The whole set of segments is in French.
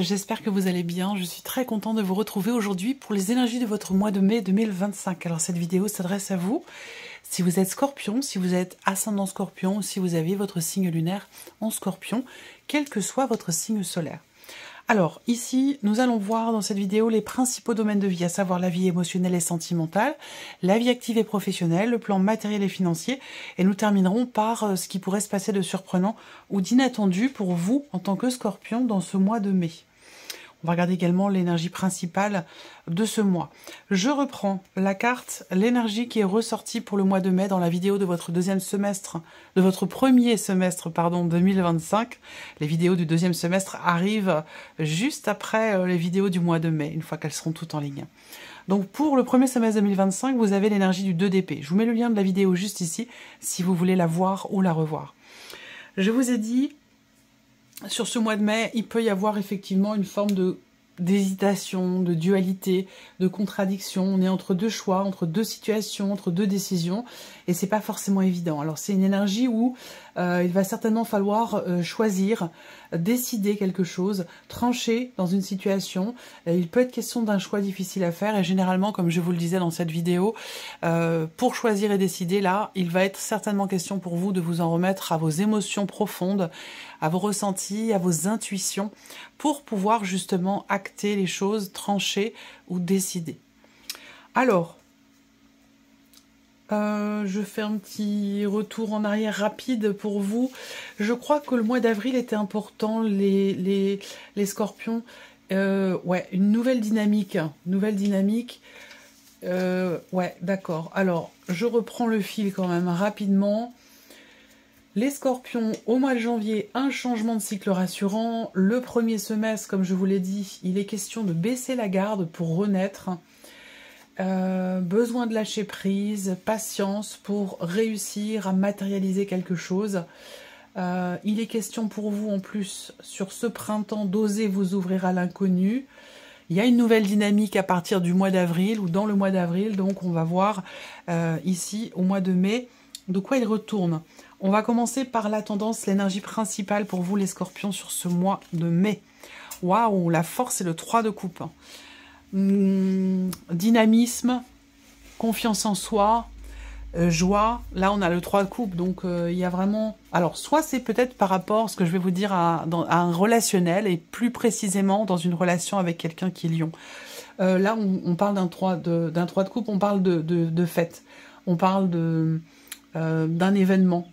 j'espère que vous allez bien. Je suis très contente de vous retrouver aujourd'hui pour les énergies de votre mois de mai 2025. Alors cette vidéo s'adresse à vous, si vous êtes scorpion, si vous êtes ascendant scorpion, ou si vous avez votre signe lunaire en scorpion, quel que soit votre signe solaire. Alors ici, nous allons voir dans cette vidéo les principaux domaines de vie, à savoir la vie émotionnelle et sentimentale, la vie active et professionnelle, le plan matériel et financier, et nous terminerons par ce qui pourrait se passer de surprenant ou d'inattendu pour vous en tant que scorpion dans ce mois de mai. On va regarder également l'énergie principale de ce mois. Je reprends la carte, l'énergie qui est ressortie pour le mois de mai dans la vidéo de votre premier semestre, 2025. Les vidéos du deuxième semestre arrivent juste après les vidéos du mois de mai, une fois qu'elles seront toutes en ligne. Donc pour le premier semestre 2025, vous avez l'énergie du 2 d'épée. Je vous mets le lien de la vidéo juste ici, si vous voulez la voir ou la revoir. Je vous ai dit, sur ce mois de mai, il peut y avoir effectivement une forme d'hésitation, de dualité, de contradiction. On est entre deux choix, entre deux situations, entre deux décisions, et c'est pas forcément évident. Alors c'est une énergie où il va certainement falloir choisir, décider quelque chose, trancher dans une situation. Il peut être question d'un choix difficile à faire, et généralement, comme je vous le disais dans cette vidéo, pour choisir et décider, là, il va être certainement question pour vous de vous en remettre à vos émotions profondes, à vos ressentis, à vos intuitions, pour pouvoir justement acter les choses, trancher ou décider. Alors, je fais un petit retour en arrière rapide pour vous. Je crois que le mois d'avril était important, les scorpions. Ouais, une nouvelle dynamique. Ouais, d'accord. Alors, je reprends le fil quand même rapidement. Les scorpions, au mois de janvier, un changement de cycle rassurant. Le premier semestre, comme je vous l'ai dit, il est question de baisser la garde pour renaître. Besoin de lâcher prise, patience pour réussir à matérialiser quelque chose. Il est question pour vous en plus, sur ce printemps, d'oser vous ouvrir à l'inconnu. Il y a une nouvelle dynamique à partir du mois d'avril ou dans le mois d'avril, donc on va voir ici au mois de mai de quoi il retourne. On va commencer par la tendance, l'énergie principale pour vous les scorpions sur ce mois de mai. Waouh, la force et le 3 de coupe. Dynamisme, confiance en soi, joie. Là, on a le 3 de coupe, donc il y a vraiment... Alors, soit c'est peut-être par rapport, ce que je vais vous dire, à un relationnel, et plus précisément dans une relation avec quelqu'un qui est lion. Là, on parle d'un 3 de coupe, on parle de fête. On parle d'un événement,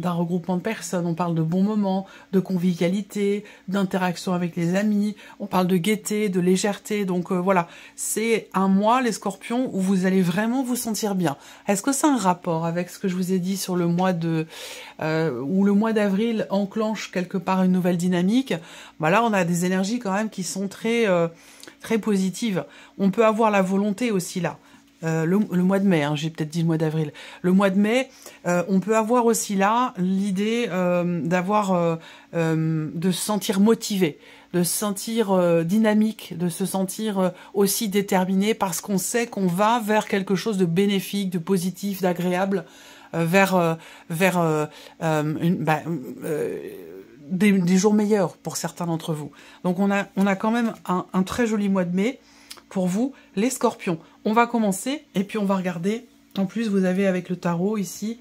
d'un regroupement de personnes, on parle de bons moments, de convivialité, d'interaction avec les amis, on parle de gaieté, de légèreté, donc voilà, c'est un mois, les scorpions, où vous allez vraiment vous sentir bien. Est-ce que c'est un rapport avec ce que je vous ai dit sur le mois où le mois d'avril enclenche quelque part une nouvelle dynamique? Bah là, on a des énergies quand même qui sont très positives. On peut avoir la volonté aussi là. Le mois de mai, hein, j'ai peut-être dit le mois d'avril. Le mois de mai, on peut avoir aussi là l'idée de se sentir motivé, de se sentir dynamique, de se sentir aussi déterminé parce qu'on sait qu'on va vers quelque chose de bénéfique, de positif, d'agréable, vers des jours meilleurs pour certains d'entre vous. Donc on a quand même un très joli mois de mai. Pour vous, les scorpions. On va commencer et puis on va regarder. En plus, vous avez avec le tarot ici,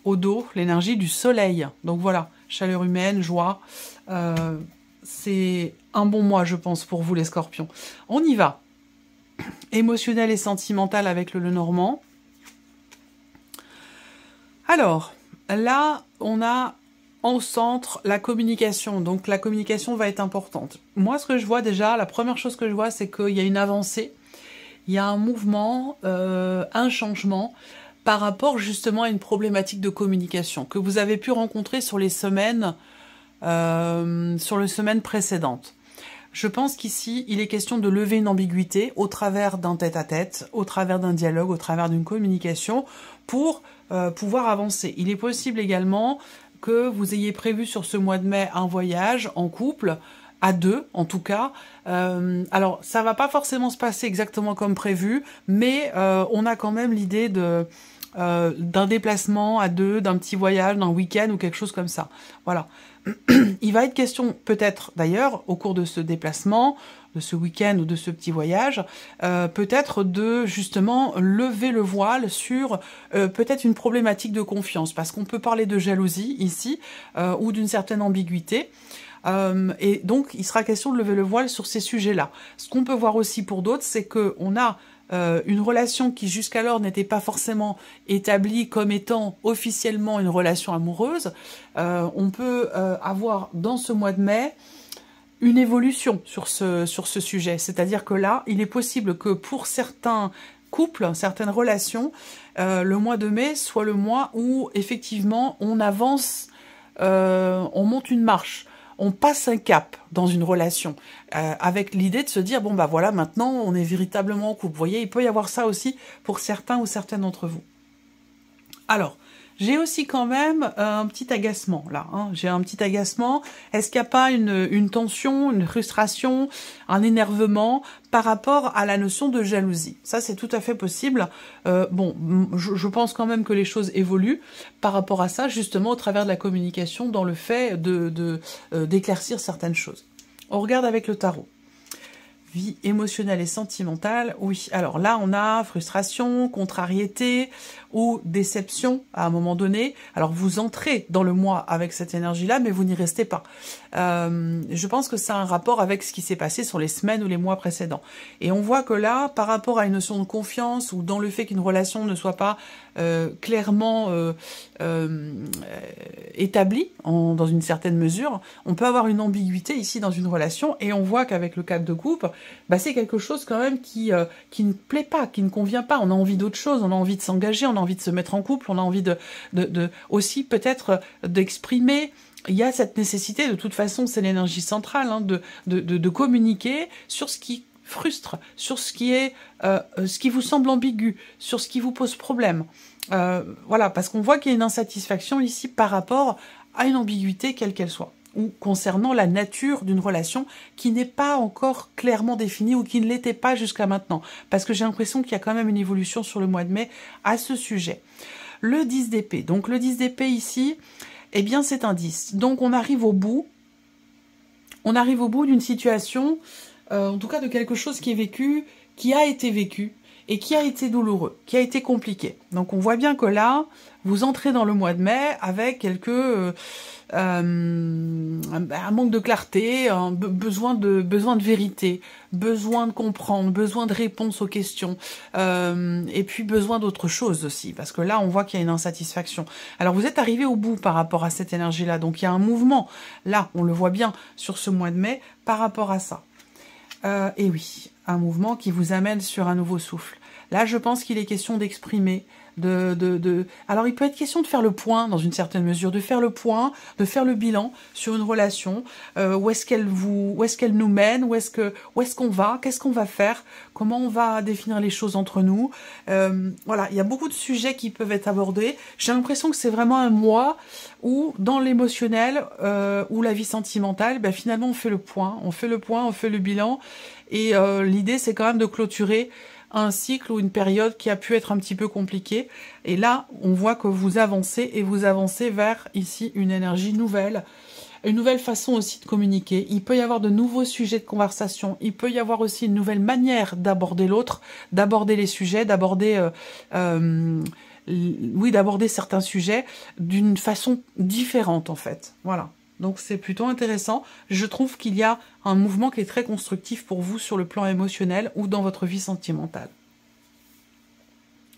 au dos, l'énergie du soleil. Donc voilà, chaleur humaine, joie. C'est un bon mois, je pense, pour vous, les scorpions. On y va. Émotionnel et sentimental avec le Lenormand. Alors, là, on a en centre la communication, donc la communication va être importante. Moi, ce que je vois déjà, la première chose que je vois, c'est qu'il y a une avancée, il y a un mouvement, un changement par rapport justement à une problématique de communication que vous avez pu rencontrer sur les semaines précédentes. Je pense qu'ici, il est question de lever une ambiguïté au travers d'un tête-à-tête, au travers d'un dialogue, au travers d'une communication pour pouvoir avancer. Il est possible également que vous ayez prévu sur ce mois de mai un voyage en couple, à deux en tout cas. Alors ça va pas forcément se passer exactement comme prévu, mais on a quand même l'idée d'un déplacement à deux, d'un petit voyage, d'un week-end ou quelque chose comme ça. Voilà. Il va être question, peut-être d'ailleurs, au cours de ce déplacement, de ce week-end ou de ce petit voyage, peut-être de justement lever le voile sur peut-être une problématique de confiance, parce qu'on peut parler de jalousie ici, ou d'une certaine ambiguïté. Et donc, il sera question de lever le voile sur ces sujets-là. Ce qu'on peut voir aussi pour d'autres, c'est qu'on a une relation qui jusqu'alors n'était pas forcément établie comme étant officiellement une relation amoureuse. On peut avoir dans ce mois de mai une évolution sur ce sujet. C'est-à-dire que là, il est possible que pour certains couples, certaines relations, le mois de mai soit le mois où effectivement on avance, on monte une marche. On passe un cap dans une relation, avec l'idée de se dire, bon bah voilà, maintenant on est véritablement en couple. Vous voyez, il peut y avoir ça aussi pour certains ou certaines d'entre vous. Alors, j'ai aussi quand même un petit agacement là, hein. J'ai un petit agacement. Est-ce qu'il n'y a pas une tension, une frustration, un énervement par rapport à la notion de jalousie? Ça, c'est tout à fait possible. Bon, je pense quand même que les choses évoluent par rapport à ça, justement au travers de la communication, dans le fait d'éclaircir certaines choses. On regarde avec le tarot. Vie émotionnelle et sentimentale, oui. Alors là, on a frustration, contrariété ou déception à un moment donné. Alors vous entrez dans le mois avec cette énergie-là, mais vous n'y restez pas. Je pense que ça a un rapport avec ce qui s'est passé sur les semaines ou les mois précédents. Et on voit que là, par rapport à une notion de confiance ou dans le fait qu'une relation ne soit pas clairement établie dans une certaine mesure, on peut avoir une ambiguïté ici dans une relation, et on voit qu'avec le cadre de coupe, bah, c'est quelque chose quand même qui ne plaît pas, qui ne convient pas. On a envie d'autre chose, on a envie de s'engager, on a envie de se mettre en couple, on a envie aussi peut-être d'exprimer. Il y a cette nécessité, de toute façon, c'est l'énergie centrale, hein, de communiquer sur ce qui frustre, sur ce qui vous semble ambigu, sur ce qui vous pose problème. Voilà, parce qu'on voit qu'il y a une insatisfaction ici par rapport à une ambiguïté, quelle qu'elle soit, ou concernant la nature d'une relation qui n'est pas encore clairement définie ou qui ne l'était pas jusqu'à maintenant. Parce que j'ai l'impression qu'il y a quand même une évolution sur le mois de mai à ce sujet. Le 10 d'épée. Donc le 10 d'épée ici, eh bien c'est un 10. Donc on arrive au bout. On arrive au bout d'une situation, en tout cas de quelque chose qui est vécu, qui a été vécu, et qui a été douloureux, qui a été compliqué. Donc on voit bien que là, vous entrez dans le mois de mai avec un manque de clarté, un besoin de vérité, besoin de comprendre, besoin de réponse aux questions, et puis besoin d'autre chose aussi, parce que là on voit qu'il y a une insatisfaction. Alors vous êtes arrivé au bout par rapport à cette énergie-là, donc il y a un mouvement, là on le voit bien sur ce mois de mai, par rapport à ça. Et oui, un mouvement qui vous amène sur un nouveau souffle. Là, je pense qu'il est question d'exprimer, Alors, il peut être question de faire le point, dans une certaine mesure, de faire le point, de faire le bilan sur une relation. Où est-ce qu'elle nous mène? Où est-ce qu'on va? Qu'est-ce qu'on va faire? Comment on va définir les choses entre nous? Voilà, il y a beaucoup de sujets qui peuvent être abordés. J'ai l'impression que c'est vraiment un mois où, dans l'émotionnel, ou la vie sentimentale, ben, finalement, on fait le point, on fait le bilan. Et l'idée, c'est quand même de clôturer un cycle ou une période qui a pu être un petit peu compliquée. Et là, on voit que vous avancez, et vous avancez vers, ici, une énergie nouvelle, une nouvelle façon aussi de communiquer. Il peut y avoir de nouveaux sujets de conversation, il peut y avoir aussi une nouvelle manière d'aborder l'autre, d'aborder les sujets, d'aborder certains sujets d'une façon différente, en fait. Voilà. Donc c'est plutôt intéressant. Je trouve qu'il y a un mouvement qui est très constructif pour vous sur le plan émotionnel ou dans votre vie sentimentale.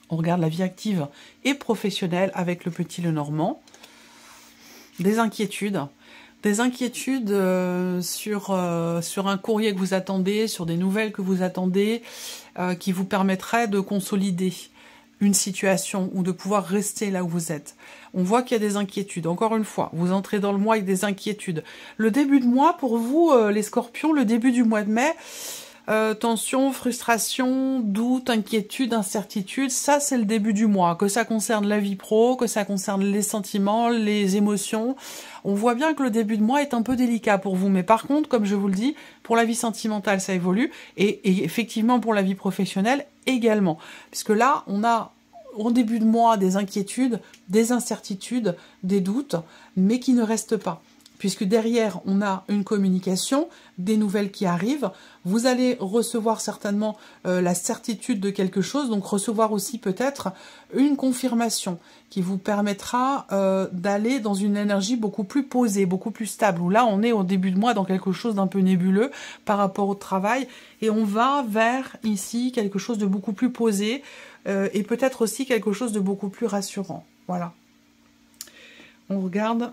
On regarde la vie active et professionnelle avec le petit Lenormand. Des inquiétudes. Des inquiétudes sur un courrier que vous attendez, sur des nouvelles que vous attendez, qui vous permettraient de consolider une situation ou de pouvoir rester là où vous êtes. On voit qu'il y a des inquiétudes. Encore une fois, vous entrez dans le mois avec des inquiétudes. Le début de mois, pour vous, les scorpions, le début du mois de mai, tension, frustration, doute, inquiétude, incertitude, ça c'est le début du mois. Que ça concerne la vie pro, que ça concerne les sentiments, les émotions. On voit bien que le début de mois est un peu délicat pour vous. Mais par contre, comme je vous le dis, pour la vie sentimentale, ça évolue. Et effectivement, pour la vie professionnelle, également. Puisque là, on a au début de mois des inquiétudes, des incertitudes, des doutes, mais qui ne restent pas. puisque derrière, on a une communication, des nouvelles qui arrivent. Vous allez recevoir certainement la certitude de quelque chose, donc recevoir aussi peut-être une confirmation qui vous permettra d'aller dans une énergie beaucoup plus posée, beaucoup plus stable, où là, on est au début de mois dans quelque chose d'un peu nébuleux par rapport au travail, et on va vers, ici, quelque chose de beaucoup plus posé, et peut-être aussi quelque chose de beaucoup plus rassurant. Voilà. On regarde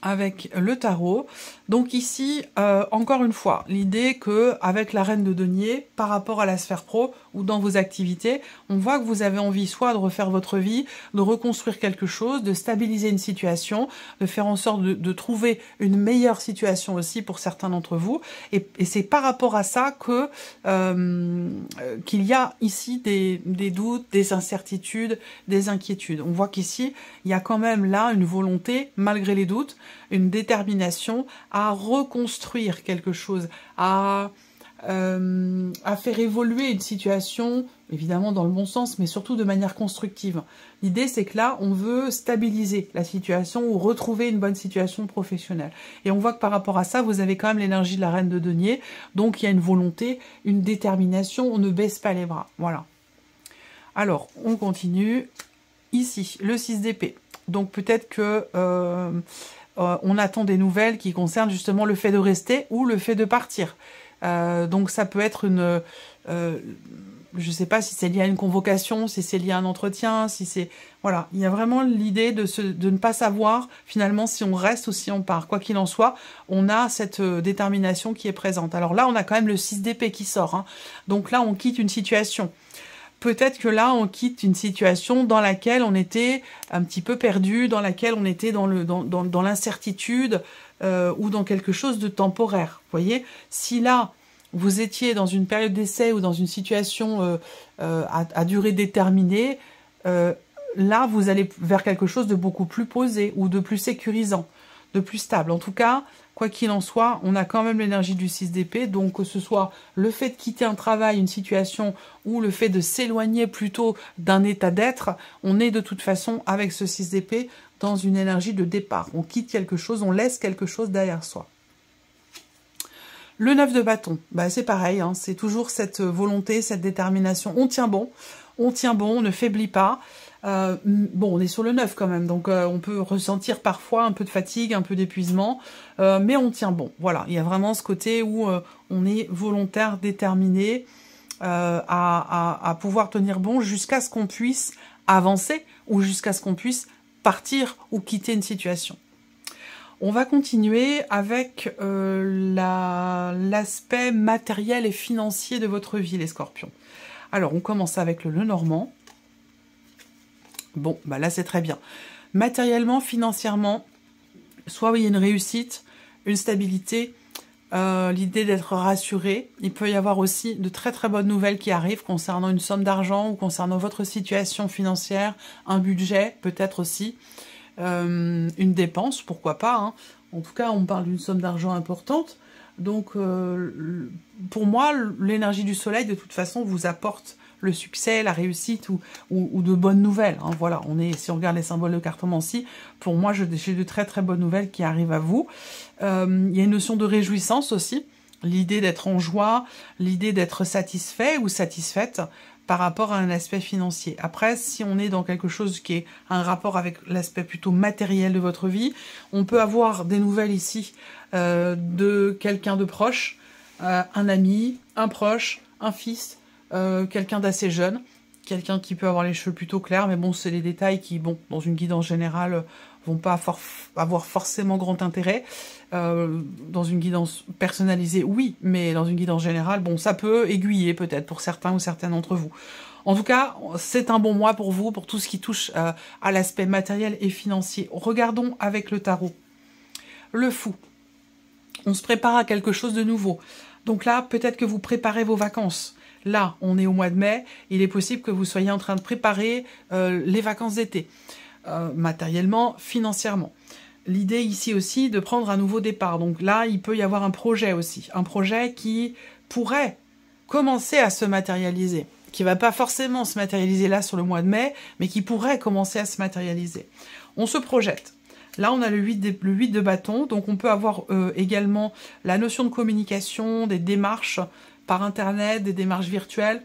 avec le tarot. Donc ici, encore une fois, l'idée que avec la reine de denier, par rapport à la sphère pro ou dans vos activités, on voit que vous avez envie soit de refaire votre vie, de reconstruire quelque chose, de stabiliser une situation, de faire en sorte de trouver une meilleure situation aussi pour certains d'entre vous. Et c'est par rapport à ça que qu'il y a ici des doutes, des incertitudes, des inquiétudes. On voit qu'ici, il y a quand même là une volonté, malgré les doutes, une détermination à reconstruire quelque chose, à faire évoluer une situation, évidemment dans le bon sens, mais surtout de manière constructive. L'idée, c'est que là, on veut stabiliser la situation ou retrouver une bonne situation professionnelle. Et on voit que par rapport à ça, vous avez quand même l'énergie de la reine de denier, donc il y a une volonté, une détermination, on ne baisse pas les bras. Voilà. Alors, on continue. Ici, le 6 d'épée. Donc peut-être que on attend des nouvelles qui concernent justement le fait de rester ou le fait de partir. Donc ça peut être une... je ne sais pas si c'est lié à une convocation, si c'est lié à un entretien, si c'est... Voilà, il y a vraiment l'idée de ne pas savoir finalement si on reste ou si on part. Quoi qu'il en soit, on a cette détermination qui est présente. Alors là, on a quand même le 6 d'épée qui sort. Hein. Donc là, on quitte une situation. Peut-être que là, on quitte une situation dans laquelle on était un petit peu perdu, dans laquelle on était dans l'incertitude ou dans quelque chose de temporaire. Vous voyez, si là, vous étiez dans une période d'essai ou dans une situation à durée déterminée, là, vous allez vers quelque chose de beaucoup plus posé ou de plus sécurisant, de plus stable. En tout cas, quoi qu'il en soit, on a quand même l'énergie du 6 d'épée, donc que ce soit le fait de quitter un travail, une situation, ou le fait de s'éloigner plutôt d'un état d'être, on est de toute façon, avec ce 6 d'épée, dans une énergie de départ. On quitte quelque chose, on laisse quelque chose derrière soi. Le 9 de bâton, bah, c'est pareil, hein, c'est toujours cette volonté, cette détermination. On tient bon, on ne faiblit pas. Bon, on est sur le 9 quand même, donc on peut ressentir parfois un peu de fatigue, un peu d'épuisement, mais on tient bon. Voilà, il y a vraiment ce côté où on est volontaire, déterminé à pouvoir tenir bon jusqu'à ce qu'on puisse avancer ou jusqu'à ce qu'on puisse partir ou quitter une situation. On va continuer avec l'aspect matériel et financier de votre vie, les scorpions. Alors, on commence avec le Lenormand. Bon, bah là, c'est très bien. Matériellement, financièrement, soit il y a une réussite, une stabilité, l'idée d'être rassuré. Il peut y avoir aussi de très très bonnes nouvelles qui arrivent concernant une somme d'argent ou concernant votre situation financière, un budget peut-être aussi, une dépense, pourquoi pas. Hein. En tout cas, on parle d'une somme d'argent importante. Donc, pour moi, l'énergie du soleil, de toute façon, vous apporte le succès, la réussite ou de bonnes nouvelles. Hein. Voilà, si on regarde les symboles de cartomancie, pour moi, j'ai de très très bonnes nouvelles qui arrivent à vous. Il y a une notion de réjouissance aussi, l'idée d'être en joie, l'idée d'être satisfait ou satisfaite par rapport à un aspect financier. Après, si on est dans quelque chose qui est un rapport avec l'aspect plutôt matériel de votre vie, on peut avoir des nouvelles ici de quelqu'un de proche, un ami, un proche, un fils, quelqu'un d'assez jeune, quelqu'un qui peut avoir les cheveux plutôt clairs, mais bon, c'est des détails qui, bon, dans une guidance générale, vont pas avoir forcément grand intérêt. Dans une guidance personnalisée, oui, mais dans une guidance générale, bon, ça peut aiguiller peut-être pour certains ou certaines d'entre vous. En tout cas, c'est un bon mois pour vous, pour tout ce qui touche à l'aspect matériel et financier. Regardons avec le tarot. Le fou. On se prépare à quelque chose de nouveau. Donc là, peut-être que vous préparez vos vacances. Là, on est au mois de mai, il est possible que vous soyez en train de préparer les vacances d'été, matériellement, financièrement. L'idée ici aussi de prendre un nouveau départ. Donc là, il peut y avoir un projet aussi, un projet qui pourrait commencer à se matérialiser, qui ne va pas forcément se matérialiser là sur le mois de mai, mais qui pourrait commencer à se matérialiser. On se projette. Là, on a le 8 de bâton, donc on peut avoir également la notion de communication, des démarches par Internet, des démarches virtuelles,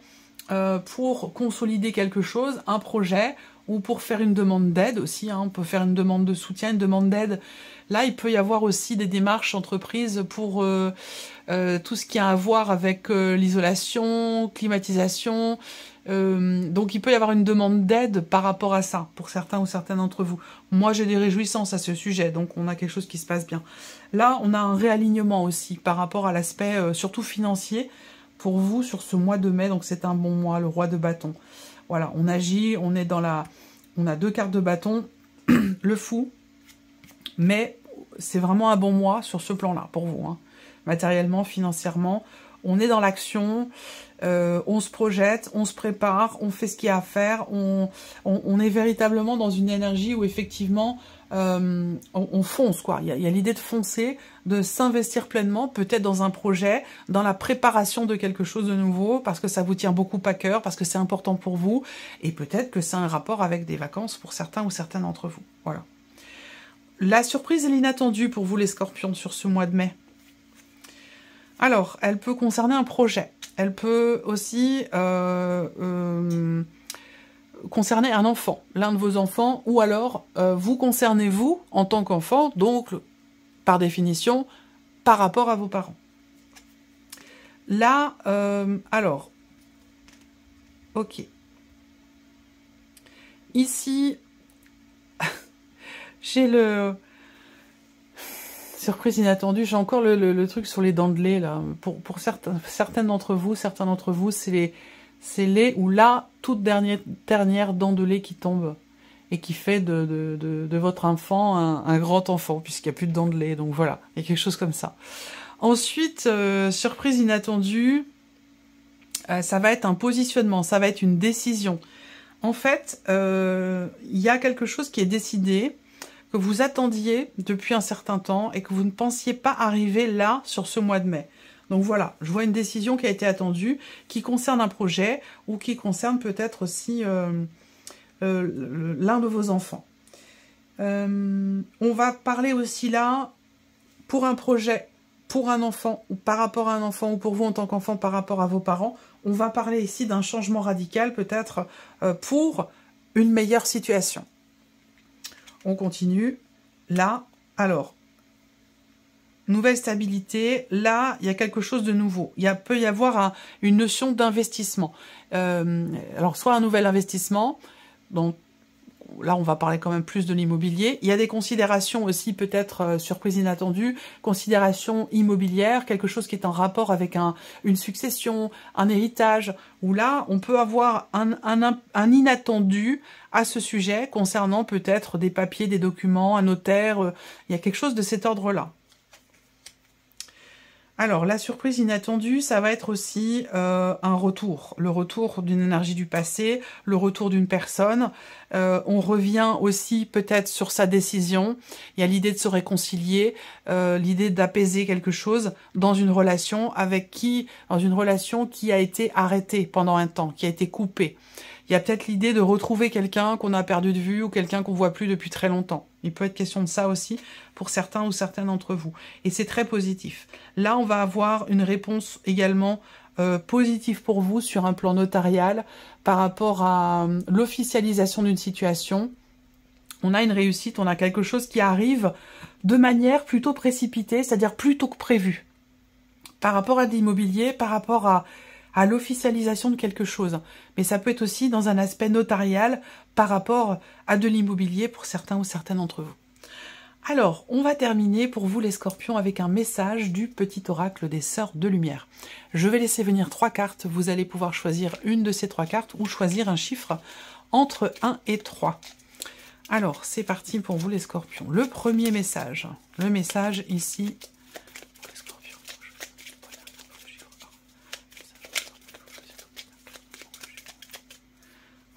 pour consolider quelque chose, un projet, ou pour faire une demande d'aide aussi, hein. On peut faire une demande de soutien, une demande d'aide. Là, il peut y avoir aussi des démarches entreprises pour tout ce qui a à voir avec l'isolation, climatisation. Donc, il peut y avoir une demande d'aide par rapport à ça, pour certains ou certaines d'entre vous. Moi, j'ai des réjouissances à ce sujet, donc on a quelque chose qui se passe bien. Là, on a un réalignement aussi par rapport à l'aspect surtout financier pour vous sur ce mois de mai, donc c'est un bon mois, le roi de bâton. Voilà, on agit, on est dans la... On a 2 cartes de bâton, le fou, mais c'est vraiment un bon mois sur ce plan-là pour vous, hein. Matériellement, financièrement, on est dans l'action, on se projette, on se prépare, on fait ce qu'il y a à faire, on est véritablement dans une énergie où effectivement on fonce, quoi. Il y a l'idée de foncer, de s'investir pleinement, peut-être dans un projet, dans la préparation de quelque chose de nouveau, parce que ça vous tient beaucoup à cœur, parce que c'est important pour vous, et peut-être que c'est un rapport avec des vacances pour certains ou certaines d'entre vous. Voilà. La surprise et l'inattendu pour vous les scorpions sur ce mois de mai. Alors, elle peut concerner un projet. Elle peut aussi concerner un enfant, l'un de vos enfants, ou alors vous concernez vous en tant qu'enfant, donc par définition, par rapport à vos parents. Là, alors, ok. Ici, j'ai le... Surprise inattendue, j'ai encore le truc sur les dents de lait, là. Pour certaines d'entre vous, certains d'entre vous, c'est les ou la toute dernière dent de lait qui tombe et qui fait de votre enfant un grand enfant, puisqu'il n'y a plus de dents de lait. Donc voilà, il y a quelque chose comme ça. Ensuite, surprise inattendue, ça va être un positionnement, ça va être une décision. En fait, il y a quelque chose qui est décidé, que vous attendiez depuis un certain temps et que vous ne pensiez pas arriver là sur ce mois de mai. Donc voilà, je vois une décision qui a été attendue, qui concerne un projet ou qui concerne peut-être aussi l'un de vos enfants. On va parler aussi là, pour un projet, pour un enfant ou par rapport à un enfant ou pour vous en tant qu'enfant par rapport à vos parents, on va parler ici d'un changement radical peut-être pour une meilleure situation. On continue. Là, alors, nouvelle stabilité. Là, il y a quelque chose de nouveau. Peut y avoir une notion d'investissement. Alors, soit un nouvel investissement, donc là, on va parler quand même plus de l'immobilier. Il y a des considérations aussi, peut-être, surprise inattendue, considérations immobilières, quelque chose qui est en rapport avec une succession, un héritage, où là, on peut avoir un inattendu à ce sujet, concernant peut-être des papiers, des documents, un notaire. Il y a quelque chose de cet ordre-là. Alors, la surprise inattendue, ça va être aussi un retour. Le retour d'une énergie du passé, le retour d'une personne. On revient aussi peut-être sur sa décision. Il y a l'idée de se réconcilier, l'idée d'apaiser quelque chose dans une relation dans une relation qui a été arrêtée pendant un temps, qui a été coupée. Il y a peut-être l'idée de retrouver quelqu'un qu'on a perdu de vue ou quelqu'un qu'on voit plus depuis très longtemps. Il peut être question de ça aussi pour certains ou certaines d'entre vous. Et c'est très positif. Là, on va avoir une réponse également positive pour vous sur un plan notarial par rapport à l'officialisation d'une situation. On a une réussite, on a quelque chose qui arrive de manière plutôt précipitée, c'est-à-dire plutôt que prévu. Par rapport à l'immobilier, par rapport à l'officialisation de quelque chose. Mais ça peut être aussi dans un aspect notarial par rapport à de l'immobilier pour certains ou certaines d'entre vous. Alors, on va terminer pour vous les scorpions avec un message du petit oracle des sœurs de lumière. Je vais laisser venir 3 cartes. Vous allez pouvoir choisir une de ces 3 cartes ou choisir un chiffre entre 1 et 3. Alors, c'est parti pour vous les scorpions. Le premier message. Le message ici...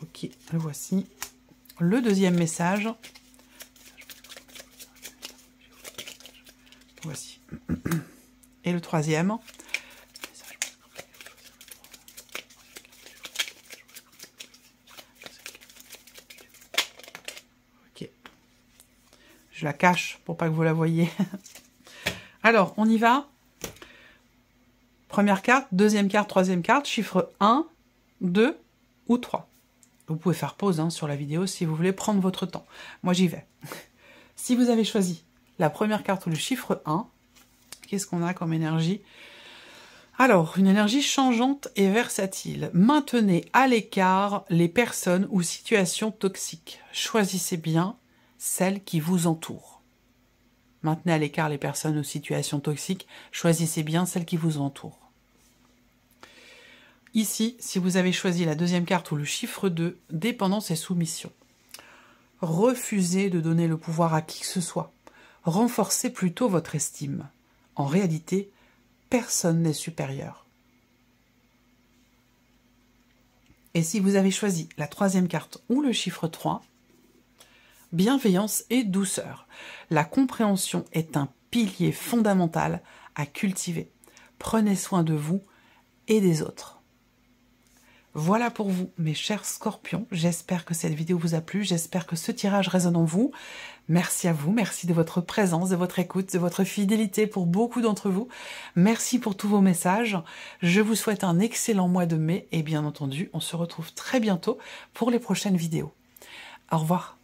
Ok, le voici. Le deuxième message. Voici. Et le troisième. Ok. Je la cache pour pas que vous la voyiez. Alors, on y va. Première carte, deuxième carte, troisième carte, chiffre 1, 2 ou 3. Vous pouvez faire pause sur la vidéo si vous voulez prendre votre temps. Moi, j'y vais. Si vous avez choisi la première carte ou le chiffre 1, qu'est-ce qu'on a comme énergie? Alors, une énergie changeante et versatile. Maintenez à l'écart les personnes ou situations toxiques. Choisissez bien celles qui vous entourent. Maintenez à l'écart les personnes ou situations toxiques. Choisissez bien celles qui vous entourent. Ici, si vous avez choisi la deuxième carte ou le chiffre 2, dépendance et soumission. Refusez de donner le pouvoir à qui que ce soit. Renforcez plutôt votre estime. En réalité, personne n'est supérieur. Et si vous avez choisi la troisième carte ou le chiffre 3, bienveillance et douceur. La compréhension est un pilier fondamental à cultiver. Prenez soin de vous et des autres. Voilà pour vous, mes chers scorpions. J'espère que cette vidéo vous a plu. J'espère que ce tirage résonne en vous. Merci à vous. Merci de votre présence, de votre écoute, de votre fidélité pour beaucoup d'entre vous. Merci pour tous vos messages. Je vous souhaite un excellent mois de mai. Et bien entendu, on se retrouve très bientôt pour les prochaines vidéos. Au revoir.